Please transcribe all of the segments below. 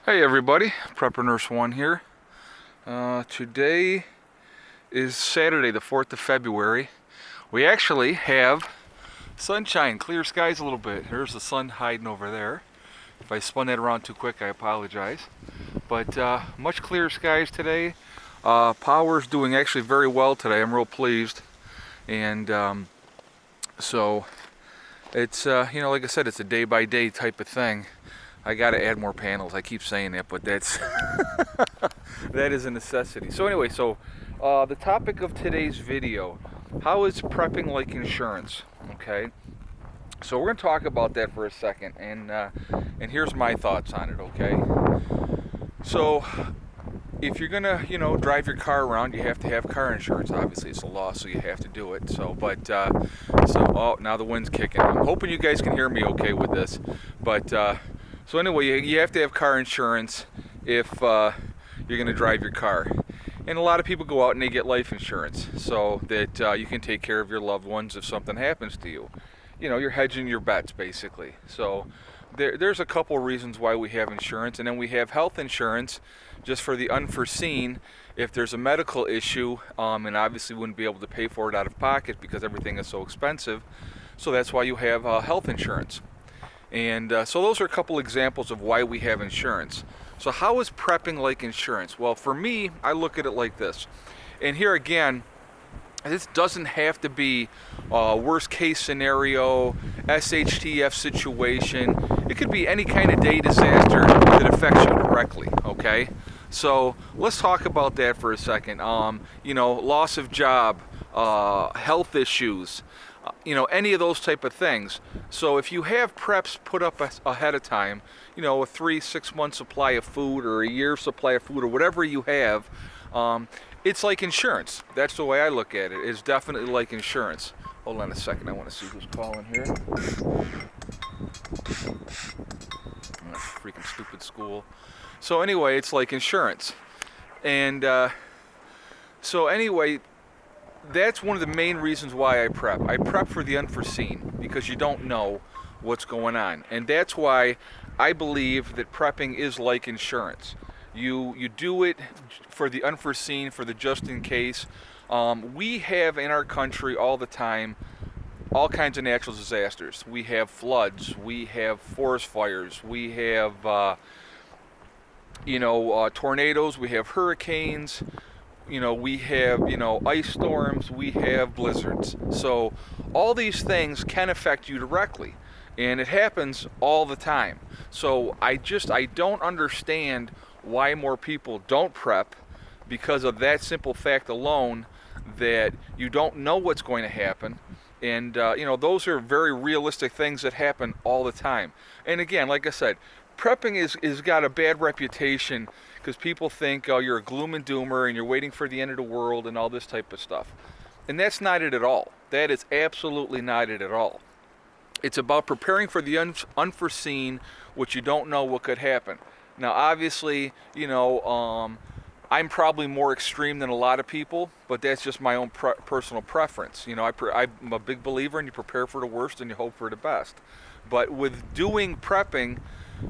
Hey everybody, Prepper Nurse 1 here. Today is Saturday the 4th of February. We actually have sunshine, clear skies a little bit. There's the sun hiding over there. If I spun that around too quick, I apologize. But much clearer skies today. Power's doing actually very well today. I'm real pleased. And so it's, like I said, it's a day by day type of thing. I got to add more panels. I keep saying that, but that's that is a necessity. So anyway, the topic of today's video: how is prepping like insurance? Okay, so we're going to talk about that for a second, and here's my thoughts on it. Okay, so if you're gonna, drive your car around, you have to have car insurance. Obviously, it's a law, so you have to do it. Oh, now the wind's kicking. I'm hoping you guys can hear me okay with this, but. So anyway, you have to have car insurance if you're going to drive your car. And a lot of people go out and they get life insurance so that you can take care of your loved ones if something happens to you. You're hedging your bets basically. So there's a couple reasons why we have insurance. And then we have health insurance just for the unforeseen. If there's a medical issue, and obviously we wouldn't be able to pay for it out of pocket because everything is so expensive. So that's why you have health insurance. And so those are a couple examples of why we have insurance. So how is prepping like insurance? Well, for me, I look at it like this. And here again, this doesn't have to be worst case scenario, SHTF situation. It could be any kind of day disaster that affects you directly, okay? So let's talk about that for a second. Loss of job, health issues, any of those type of things. So if you have preps put up ahead of time, a 3-6 month supply of food or a year supply of food or whatever you have, it's like insurance. That's the way I look at it. It's definitely like insurance. Hold on a second. I want to see who's calling here. Freaking stupid school. So anyway, it's like insurance. And so anyway, that's one of the main reasons why I prep. I prep for the unforeseen because you don't know what's going on. And that's why I believe that prepping is like insurance. You do it for the unforeseen, for the just in case. We have in our country all the time all kinds of natural disasters. We have floods, we have forest fires, we have tornadoes, we have hurricanes. We have, ice storms, we have blizzards. So all these things can affect you directly. And it happens all the time. So I don't understand why more people don't prep because of that simple fact alone that you don't know what's going to happen. And, those are very realistic things that happen all the time. And again, like I said, prepping is got a bad reputation because people think, oh, you're a gloom and doomer and you're waiting for the end of the world and all this type of stuff. And that's not it at all. That is absolutely not it at all. It's about preparing for the unforeseen, which you don't know what could happen. Now, obviously, I'm probably more extreme than a lot of people, but that's just my own personal preference. I'm a big believer in you prepare for the worst and you hope for the best. But with doing prepping,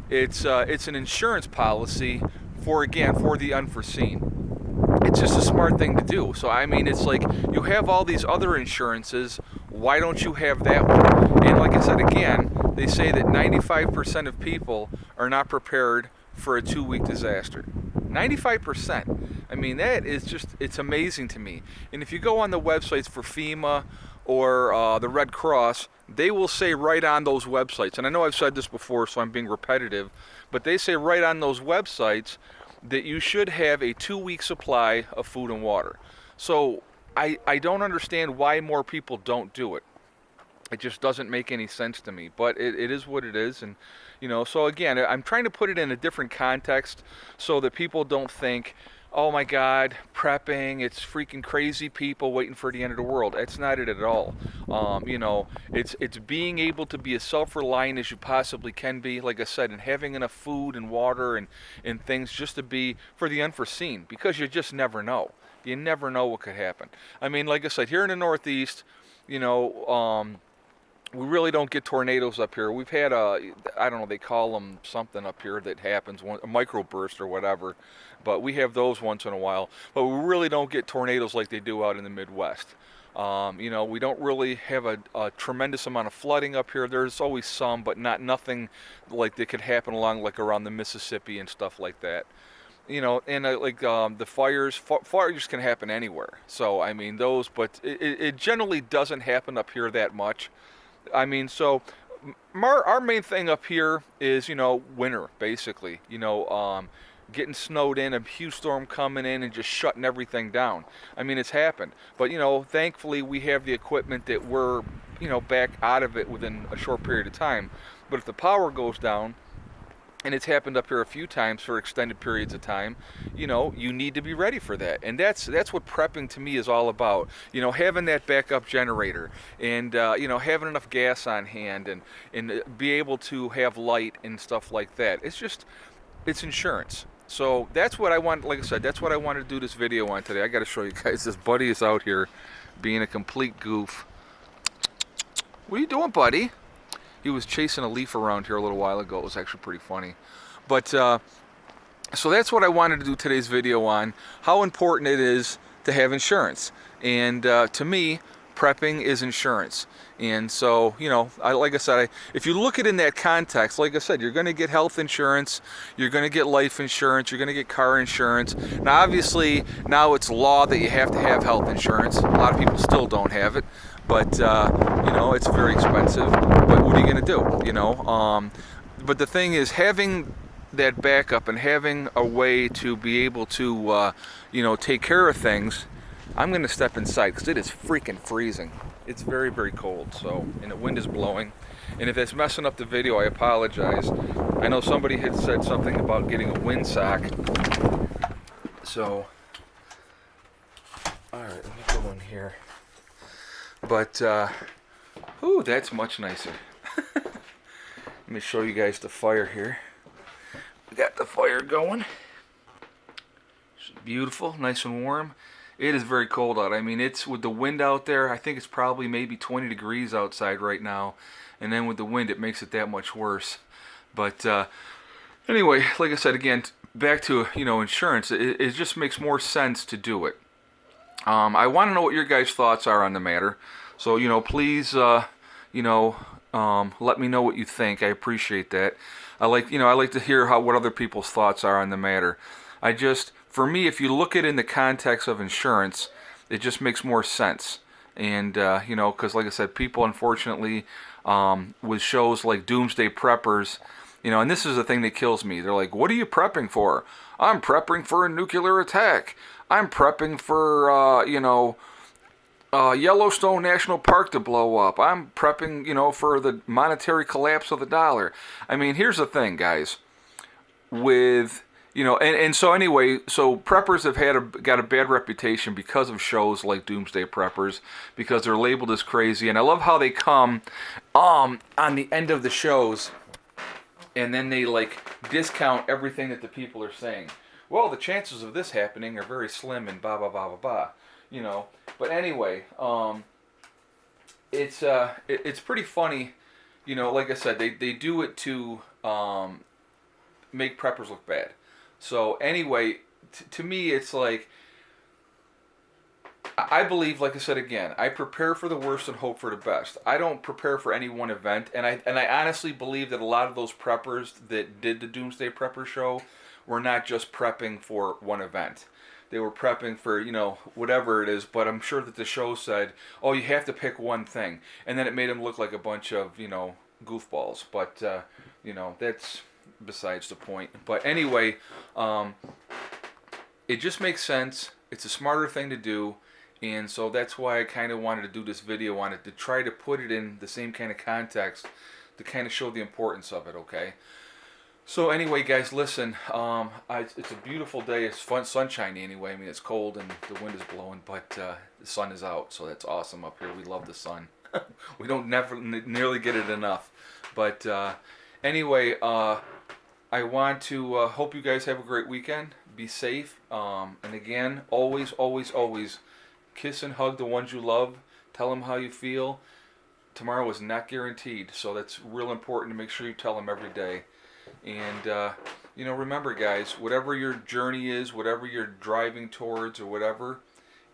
it's an insurance policy for the unforeseen. It's just a smart thing to do. So it's like you have all these other insurances. Why don't you have that one? And like I said again, they say that 95% of people are not prepared for a 2-week disaster. 95%. That is it's amazing to me. And if you go on the websites for FEMA or the Red Cross, they will say right on those websites, and I know I've said this before, so I'm being repetitive, but they say right on those websites that you should have a 2-week supply of food and water. So I don't understand why more people don't do it. It just doesn't make any sense to me, but it is what it is. And so again, I'm trying to put it in a different context so that people don't think, oh my God, prepping, it's freaking crazy people waiting for the end of the world. That's not it at all. It's being able to be as self-reliant as you possibly can be, like I said, and having enough food and water and things just to be for the unforeseen, because you just never know. You never know what could happen. Like I said, here in the Northeast, we really don't get tornadoes up here. We've had I don't know, they call them something up here that happens, a microburst or whatever, but we have those once in a while. But we really don't get tornadoes like they do out in the Midwest. You know, we don't really have a tremendous amount of flooding up here. There's always some, but nothing like that could happen along like around the Mississippi and stuff like that. You know, and the fires can happen anywhere. So I mean those, but it generally doesn't happen up here that much. I mean, so our main thing up here is, you know, winter, basically. You know, getting snowed in, a huge storm coming in and just shutting everything down. I mean, it's happened. But, you know, thankfully we have the equipment that we're, you know, back out of it within a short period of time. But if the power goes down, and it's happened up here a few times for extended periods of time, you know, you need to be ready for that. And that's what prepping to me is all about. You know, having that backup generator and, you know, having enough gas on hand and be able to have light and stuff like that. It's insurance. So that's what I want, like I said, that's what I wanted to do this video on today. I got to show you guys, this buddy is out here being a complete goof. What are you doing, buddy? He was chasing a leaf around here a little while ago. It was actually pretty funny. But, so that's what I wanted to do today's video on, how important it is to have insurance. And to me, prepping is insurance. And so, you know, like I said, if you look at it in that context, like I said, you're going to get health insurance, you're going to get life insurance, you're going to get car insurance. Now, obviously, now it's law that you have to have health insurance. A lot of people still don't have it. But, you know, it's very expensive. But what are you going to do, you know? But the thing is, having that backup and having a way to be able to, you know, take care of things. I'm going to step inside because it is freaking freezing. It's very, very cold, so, and the wind is blowing. And if it's messing up the video, I apologize. I know somebody had said something about getting a windsock. So, alright, let me go in here. But, ooh, that's much nicer. Let me show you guys the fire here. We got the fire going. It's beautiful, nice and warm. It is very cold out. I mean, it's with the wind out there, I think it's probably maybe 20 degrees outside right now. And then with the wind, it makes it that much worse. But anyway, like I said, again, back to, you know, insurance. It just makes more sense to do it. I want to know what your guys' thoughts are on the matter. So, you know, please, you know, let me know what you think. I appreciate that. I like to hear what other people's thoughts are on the matter. For me, if you look at it in the context of insurance, it just makes more sense. And, you know, because like I said, people, unfortunately, with shows like Doomsday Preppers, you know, and this is the thing that kills me. They're like, what are you prepping for? I'm prepping for a nuclear attack. I'm prepping for, you know, Yellowstone National Park to blow up. I'm prepping, you know, for the monetary collapse of the dollar. I mean, here's the thing, guys. With, you know, and so anyway, so preppers have got a bad reputation because of shows like Doomsday Preppers, because they're labeled as crazy. And I love how they come on the end of the shows, and then they like discount everything that the people are saying. Well, the chances of this happening are very slim and blah blah blah blah blah. You know, but anyway, it's pretty funny. You know, like I said, they do it to make preppers look bad. So anyway, to me, it's like, I believe, like I said again, I prepare for the worst and hope for the best. I don't prepare for any one event, and I honestly believe that a lot of those preppers that did the Doomsday Prepper show were not just prepping for one event. They were prepping for, you know, whatever it is, but I'm sure that the show said, oh, you have to pick one thing. And then it made them look like a bunch of, you know, goofballs. But, you know, that's besides the point. But anyway, it just makes sense. It's a smarter thing to do. And so that's why I kind of wanted to do this video on it, to try to put it in the same kind of context, to kind of show the importance of it, okay? So anyway, guys, listen, it's a beautiful day. It's fun, sunshiny anyway. I mean, it's cold and the wind is blowing, but the sun is out, so that's awesome up here. We love the sun. We don't nearly get it enough. But anyway, I want to hope you guys have a great weekend. Be safe. And again, always, always, always kiss and hug the ones you love. Tell them how you feel. tomorrow is not guaranteed, so that's real important to make sure you tell them every day. And remember, guys, whatever your journey is, whatever you're driving towards, or whatever,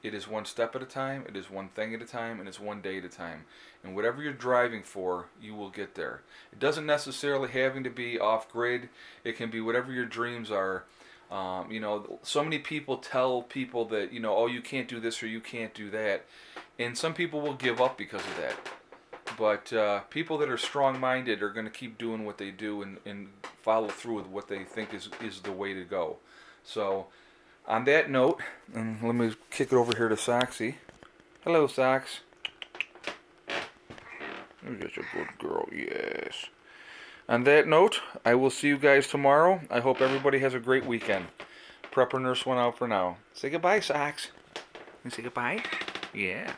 it is one step at a time, it is one thing at a time, and it's one day at a time. And whatever you're driving for, you will get there. It doesn't necessarily having to be off grid. It can be whatever your dreams are. So many people tell people that, oh, you can't do this or you can't do that. And some people will give up because of that. But people that are strong-minded are going to keep doing what they do and follow through with what they think is the way to go. So, on that note, and let me kick it over here to Soxy. Hello, Sox. You're just a good girl, yes. On that note, I will see you guys tomorrow. I hope everybody has a great weekend. Prepper Nurse 1 out for now. Say goodbye, Sox. You say goodbye? Yeah.